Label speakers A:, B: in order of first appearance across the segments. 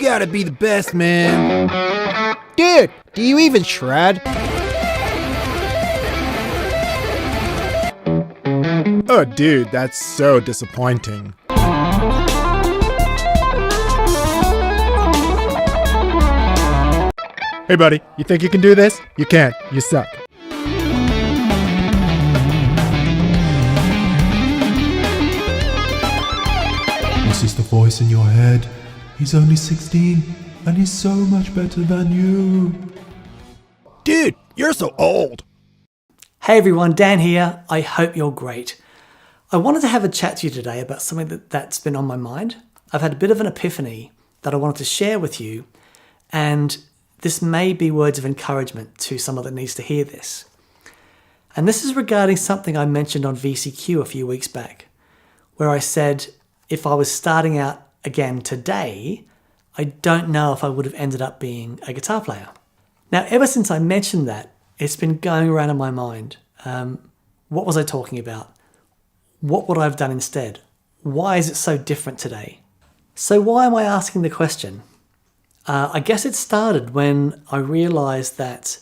A: gotta be the best, man.
B: Dude, do you even shred?
C: Oh, dude, that's so disappointing. Hey, buddy, you think you can do this? You can't. You suck.
D: This is the voice in your head. He's only 16, and he's so much better than you.
A: Dude, you're so old.
E: Hey everyone, Dan here. I hope you're great. I wanted to have a chat to you today about something that's been on my mind. I've had a bit of an epiphany that I wanted to share with you, and this may be words of encouragement to someone that needs to hear this. And this is regarding something I mentioned on VCQ a few weeks back, where I said if I was starting out again today, I don't know if I would have ended up being a guitar player. Now, ever since I mentioned that, it's been going around in my mind. What was I talking about? What would I have done instead? Why is it so different today? So why am I asking the question? I guess it started when I realized that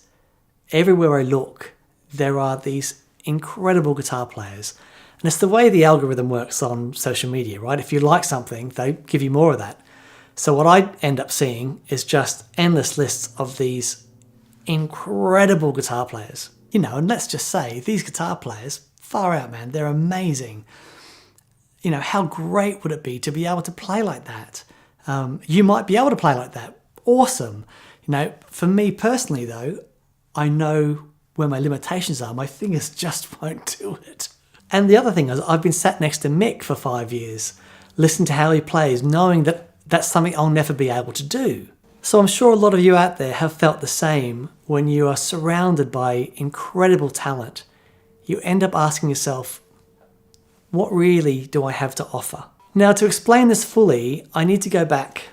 E: everywhere I look, there are these incredible guitar players. And it's the way the algorithm works on social media, right? If you like something, they give you more of that. So what I end up seeing is just endless lists of these incredible guitar players. You know, and let's just say these guitar players, far out, man, they're amazing. You know, how great would it be to be able to play like that? You might be able to play like that. Awesome. You know, for me personally though, I know where my limitations are. My fingers just won't do it. And the other thing is I've been sat next to Mick for 5 years, listening to how he plays, knowing that that's something I'll never be able to do. So I'm sure a lot of you out there have felt the same when you are surrounded by incredible talent. You end up asking yourself, what really do I have to offer? Now, to explain this fully, I need to go back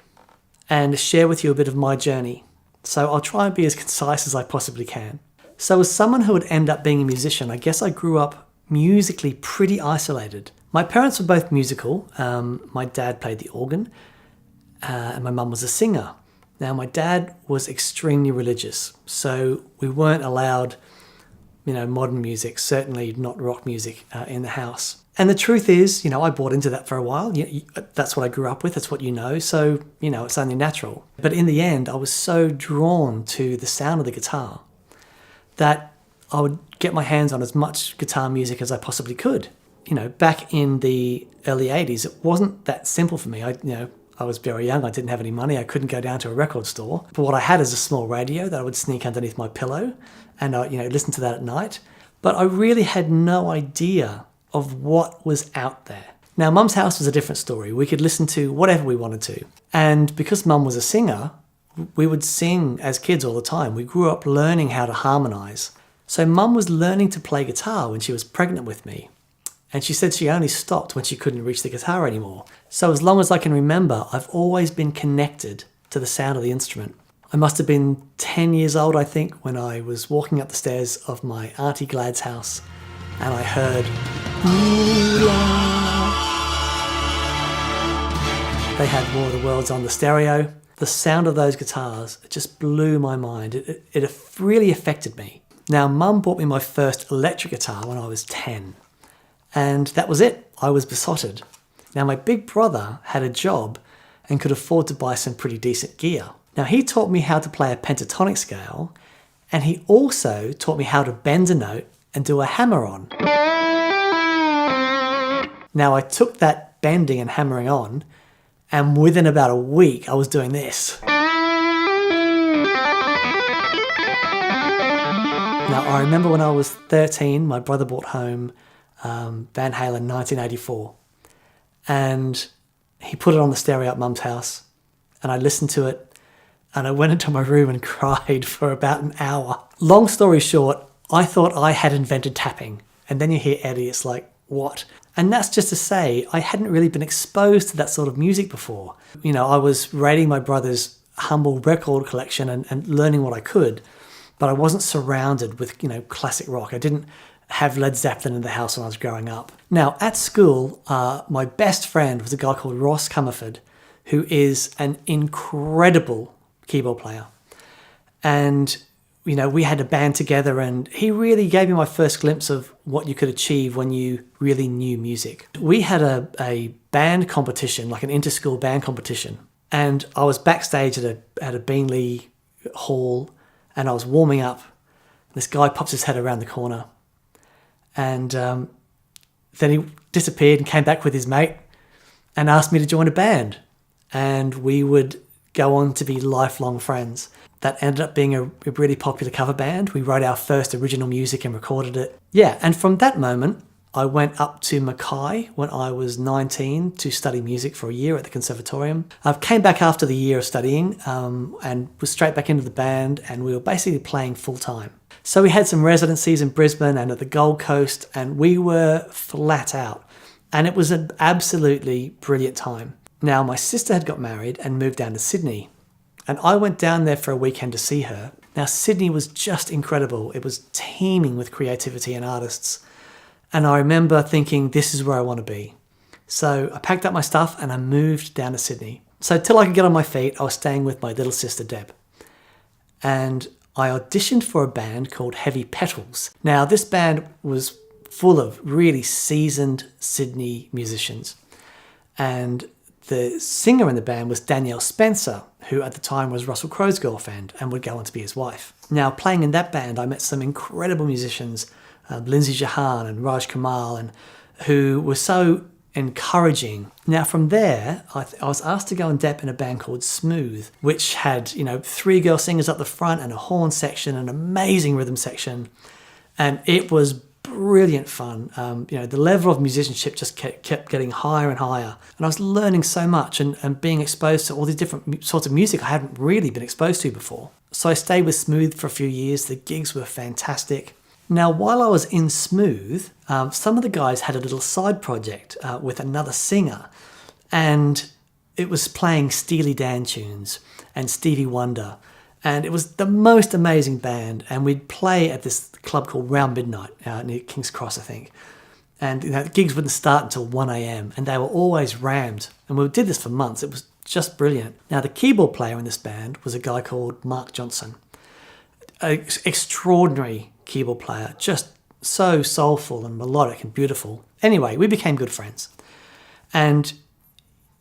E: and share with you a bit of my journey. So I'll try and be as concise as I possibly can. So as someone who would end up being a musician, I guess I grew up musically pretty isolated. My parents were both musical. My dad played the organ and my mum was a singer. Now, my dad was extremely religious, so we weren't allowed, you know, modern music, certainly not rock music in the house. And the truth is, you know, I bought into that for a while. That's what I grew up with. That's what you know. So, you know, it's only natural. But in the end, I was so drawn to the sound of the guitar that I would get my hands on as much guitar music as I possibly could. You know, back in the early 80s, it wasn't that simple for me. I was very young. I didn't have any money. I couldn't go down to a record store. But what I had is a small radio that I would sneak underneath my pillow and I, listen to that at night. But I really had no idea of what was out there. Now, Mum's house was a different story. We could listen to whatever we wanted to. And because Mum was a singer, we would sing as kids all the time. We grew up learning how to harmonize. So Mum was learning to play guitar when she was pregnant with me. And she said she only stopped when she couldn't reach the guitar anymore. So as long as I can remember, I've always been connected to the sound of the instrument. I must have been 10 years old, I think, when I was walking up the stairs of my Auntie Glad's house and I heard, "Ooh, la." They had War of the Worlds on the stereo. The sound of those guitars, it just blew my mind. It really affected me. Now, Mum bought me my first electric guitar when I was 10. And that was it. I was besotted. Now, my big brother had a job and could afford to buy some pretty decent gear. Now, he taught me how to play a pentatonic scale, and he also taught me how to bend a note and do a hammer-on. Now, I took that bending and hammering on, and within about a week, I was doing this. Now, I remember when I was 13, my brother brought home Van Halen 1984, and he put it on the stereo at Mum's house, and I listened to it, and I went into my room and cried for about an hour. Long story short, I thought I had invented tapping, and then you hear Eddie, it's like, what? And that's just to say, I hadn't really been exposed to that sort of music before. I was raiding my brother's humble record collection and learning what I could, but I wasn't surrounded with, classic rock. I didn't have Led Zeppelin in the house when I was growing up. Now, at school, my best friend was a guy called Ross Comerford, who is an incredible keyboard player. And, you know, we had a band together, and he really gave me my first glimpse of what you could achieve when you really knew music. We had a band competition, like an inter-school band competition. And I was backstage at a Beanley hall, and I was warming up. This guy pops his head around the corner, and then he disappeared and came back with his mate and asked me to join a band. And we would go on to be lifelong friends. That ended up being a really popular cover band. We wrote our first original music and recorded it. Yeah, and from that moment, I went up to Mackay when I was 19 to study music for a year at the conservatorium. I came back after the year of studying and was straight back into the band, and we were basically playing full time. So we had some residencies in Brisbane and at the Gold Coast, and we were flat out. And it was an absolutely brilliant time. Now, my sister had got married and moved down to Sydney, and I went down there for a weekend to see her. Now, Sydney was just incredible. It was teeming with creativity and artists. And I remember thinking, this is where I want to be. So I packed up my stuff and I moved down to Sydney. So till I could get on my feet, I was staying with my little sister, Deb. And I auditioned for a band called Heavy Petals. Now, this band was full of really seasoned Sydney musicians. And the singer in the band was Danielle Spencer, who at the time was Russell Crowe's girlfriend and would go on to be his wife. Now, playing in that band, I met some incredible musicians, Lindsay Jahan and Raj Kamal, and who were so encouraging. Now, from there, I was asked to go and dep in a band called Smooth, which had, you know, 3 girl singers up the front and a horn section, an amazing rhythm section, and it was brilliant fun. You know, the level of musicianship just kept getting higher and higher, and I was learning so much and being exposed to all these different sorts of music I hadn't really been exposed to before. So I stayed with Smooth for a few years. The gigs were fantastic. Now, while I was in Smooth, some of the guys had a little side project with another singer, and it was playing Steely Dan tunes and Stevie Wonder, and it was the most amazing band. And we'd play at this club called Round Midnight near King's Cross, I think. And you know, the gigs wouldn't start until 1 a.m. and they were always rammed. And we did this for months. It was just brilliant. Now, the keyboard player in this band was a guy called Mark Johnson, an extraordinary keyboard player, just so soulful and melodic and beautiful. Anyway, we became good friends. And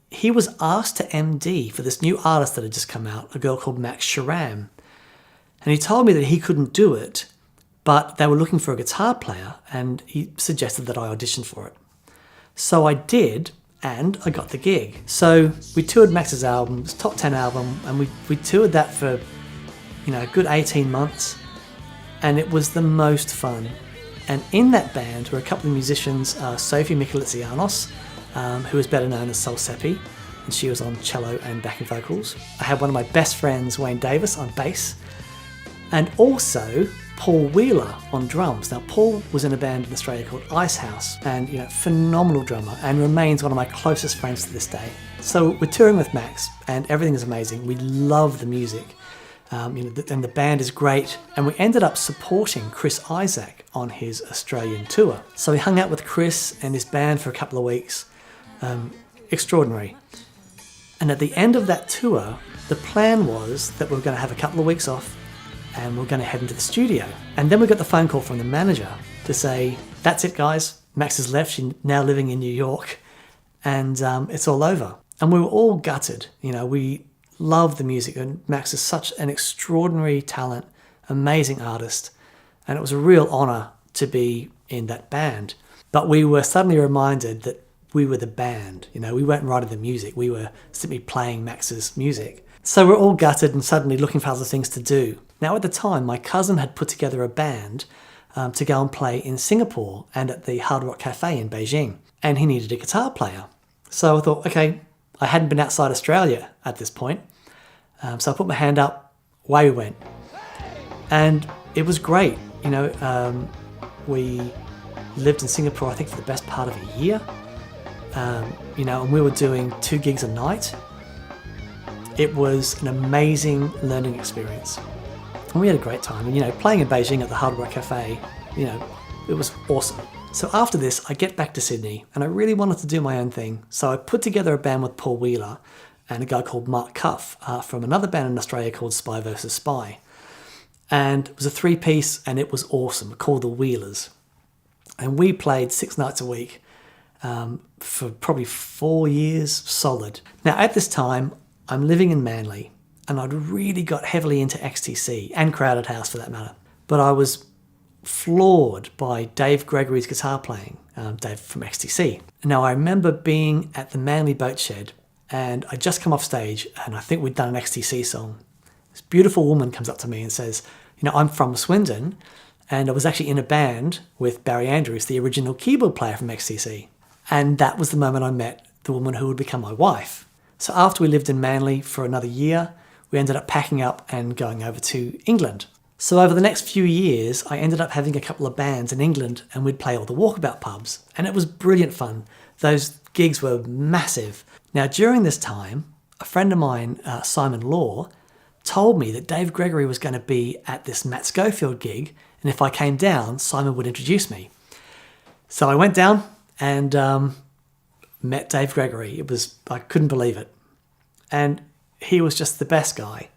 E: he was asked to MD for this new artist that had just come out, a girl called Max Sharam. And he told me that he couldn't do it, but they were looking for a guitar player, and he suggested that I audition for it. So I did, and I got the gig. So we toured Max's album, his top 10 album, and we toured that for, you know, a good 18 months. And it was the most fun. And in that band were a couple of musicians, Sophie Michelitsianos, who was better known as Soul Seppi, and she was on cello and backing vocals. I had one of my best friends, Wayne Davis, on bass, and also Paul Wheeler on drums. Now, Paul was in a band in Australia called Icehouse, and, you know, phenomenal drummer, and remains one of my closest friends to this day. So we're touring with Max, and everything is amazing. We love the music. You know, and the band is great, and we ended up supporting Chris Isaac on his Australian tour. So we hung out with Chris and his band for a couple of weeks. Extraordinary. And at the end of that tour, the plan was that we were going to have a couple of weeks off and we were going to head into the studio. And then we got the phone call from the manager to say, that's it, guys, Max has left, she's now living in New York, and it's all over. And we were all gutted. You know, we love the music, and Max is such an extraordinary talent, amazing artist, and it was a real honour to be in that band. But we were suddenly reminded that we were the band. You know, we weren't writing the music, we were simply playing Max's music. So we're all gutted and suddenly looking for other things to do. Now, at the time, my cousin had put together a band to go and play in Singapore and at the Hard Rock Cafe in Beijing, and he needed a guitar player. So I thought, okay, I hadn't been outside Australia at this point, so I put my hand up, away we went. And it was great. You know, we lived in Singapore, I think, for the best part of a year. You know, and we were doing 2 gigs a night. It was an amazing learning experience. And we had a great time. And, you know, playing in Beijing at the Hard Rock Cafe, you know, it was awesome. So after this, I get back to Sydney, and I really wanted to do my own thing. So I put together a band with Paul Wheeler, and a guy called Mark Cuff from another band in Australia called Spy vs. Spy. And it was a three-piece, and it was awesome, called the Wheelers. And we played 6 nights a week for probably 4 years solid. Now, at this time, I'm living in Manly, and I'd really got heavily into XTC, and Crowded House for that matter. But I was floored by Dave Gregory's guitar playing, Dave from XTC. Now, I remember being at the Manly Boat Shed, and I'd just come off stage, and I think we'd done an XTC song. This beautiful woman comes up to me and says, I'm from Swindon, and I was actually in a band with Barry Andrews, the original keyboard player from XTC. And that was the moment I met the woman who would become my wife. So after we lived in Manly for another year, we ended up packing up and going over to England. So over the next few years, I ended up having a couple of bands in England, and we'd play all the walkabout pubs. And it was brilliant fun. Those gigs were massive. Now, during this time, a friend of mine, Simon Law, told me that Dave Gregory was going to be at this Matt Schofield gig, and if I came down, Simon would introduce me. So I went down and met Dave Gregory. I couldn't believe it. And he was just the best guy.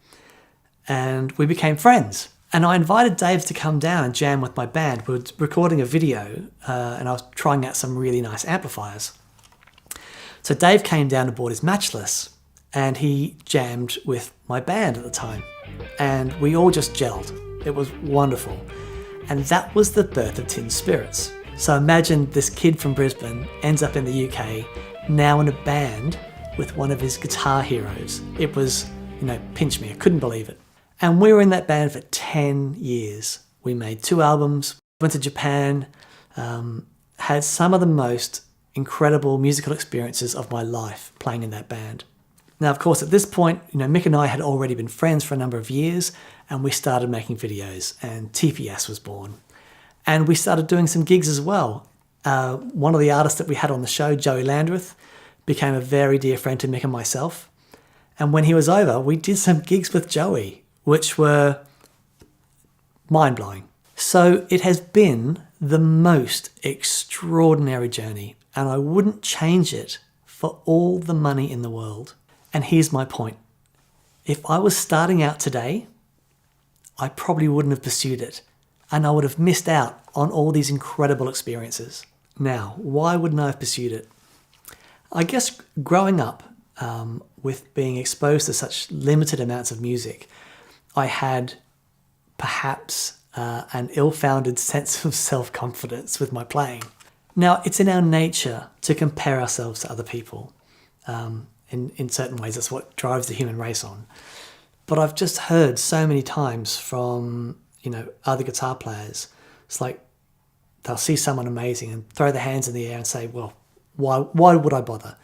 E: And we became friends. And I invited Dave to come down and jam with my band. We were recording a video, and I was trying out some really nice amplifiers. So Dave came down and bought his Matchless, and he jammed with my band at the time. And we all just gelled. It was wonderful. And that was the birth of Tin Spirits. So imagine this kid from Brisbane ends up in the UK, now in a band with one of his guitar heroes. It was, pinch me, I couldn't believe it. And we were in that band for 10 years. We made 2 albums, went to Japan, had some of the most incredible musical experiences of my life playing in that band. Now, of course, at this point, Mick and I had already been friends for a number of years, and we started making videos, and TPS was born. And we started doing some gigs as well. One of the artists that we had on the show, Joey Landreth, became a very dear friend to Mick and myself. And when he was over, we did some gigs with Joey, which were mind-blowing. So it has been the most extraordinary journey, and I wouldn't change it for all the money in the world. And here's my point. If I was starting out today, I probably wouldn't have pursued it, and I would have missed out on all these incredible experiences. Now, why wouldn't I have pursued it? I guess growing up with being exposed to such limited amounts of music, I had perhaps an ill-founded sense of self-confidence with my playing. Now, it's in our nature to compare ourselves to other people. In certain ways, that's what drives the human race on. But I've just heard so many times from, other guitar players, it's like they'll see someone amazing and throw their hands in the air and say, well, why would I bother?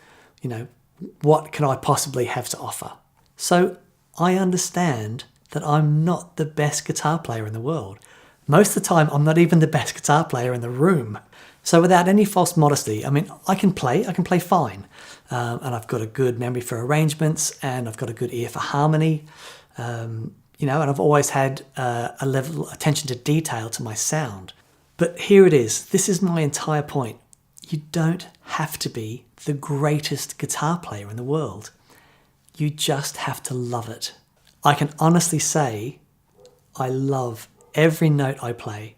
E: What can I possibly have to offer? So I understand that I'm not the best guitar player in the world. Most of the time, I'm not even the best guitar player in the room. So without any false modesty, I can play fine. And I've got a good memory for arrangements, and I've got a good ear for harmony. And I've always had a level of attention to detail to my sound. But here it is. This is my entire point. You don't have to be the greatest guitar player in the world. You just have to love it. I can honestly say I love every note I play.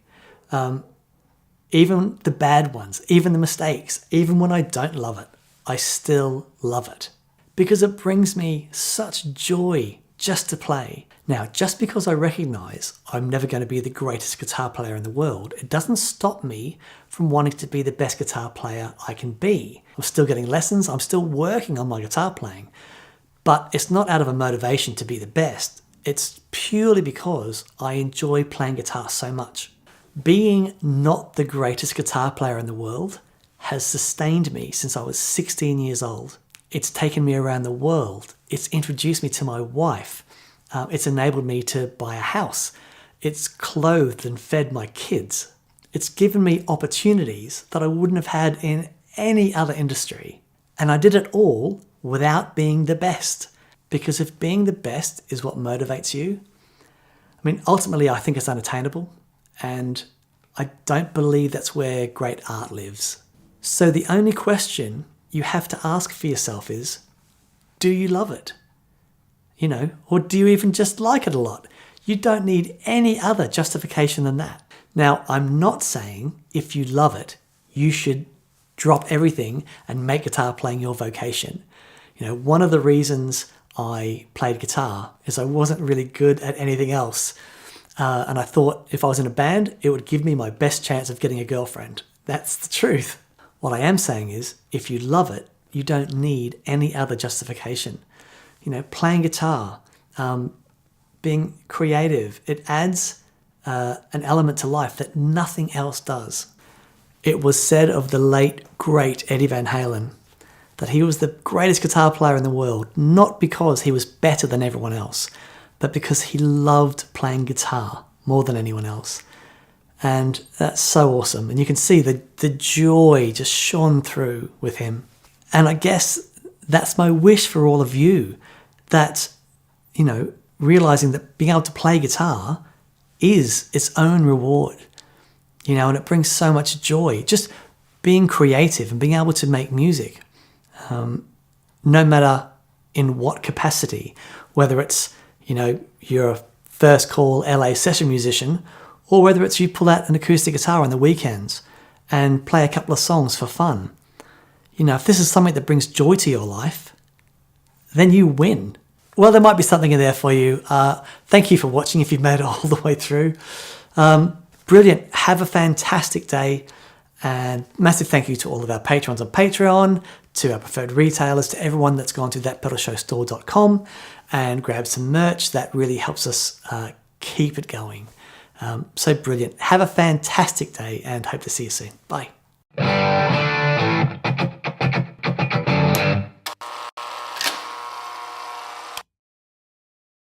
E: Even the bad ones, even the mistakes, even when I don't love it, I still love it. Because it brings me such joy just to play. Now, just because I recognise I'm never going to be the greatest guitar player in the world, it doesn't stop me from wanting to be the best guitar player I can be. I'm still getting lessons, I'm still working on my guitar playing. But it's not out of a motivation to be the best. It's purely because I enjoy playing guitar so much. Being not the greatest guitar player in the world has sustained me since I was 16 years old. It's taken me around the world. It's introduced me to my wife. It's enabled me to buy a house. It's clothed and fed my kids. It's given me opportunities that I wouldn't have had in any other industry. And I did it all without being the best. Because if being the best is what motivates you, ultimately I think it's unattainable. And I don't believe that's where great art lives. So the only question you have to ask for yourself is, do you love it? Or do you even just like it a lot? You don't need any other justification than that. Now, I'm not saying if you love it, you should drop everything and make guitar playing your vocation. One of the reasons I played guitar is I wasn't really good at anything else. And I thought if I was in a band, it would give me my best chance of getting a girlfriend. That's the truth. What I am saying is, if you love it, you don't need any other justification. Playing guitar, being creative, it adds an element to life that nothing else does. It was said of the late, great Eddie Van Halen that he was the greatest guitar player in the world, not because he was better than everyone else, but because he loved playing guitar more than anyone else. And that's so awesome. And you can see the joy just shone through with him. And I guess that's my wish for all of you, that, realizing that being able to play guitar is its own reward, and it brings so much joy. Just being creative and being able to make music, no matter in what capacity, whether it's, you're a first call LA session musician, or whether it's you pull out an acoustic guitar on the weekends and play a couple of songs for fun. If this is something that brings joy to your life, then you win. Well, there might be something in there for you. Thank you for watching if you've made it all the way through. Brilliant. Have a fantastic day. And massive thank you to all of our patrons on Patreon, to our preferred retailers, to everyone that's gone to thatpedalshowstore.com and grabbed some merch. That really helps us keep it going. So brilliant. Have a fantastic day and hope to see you soon. Bye.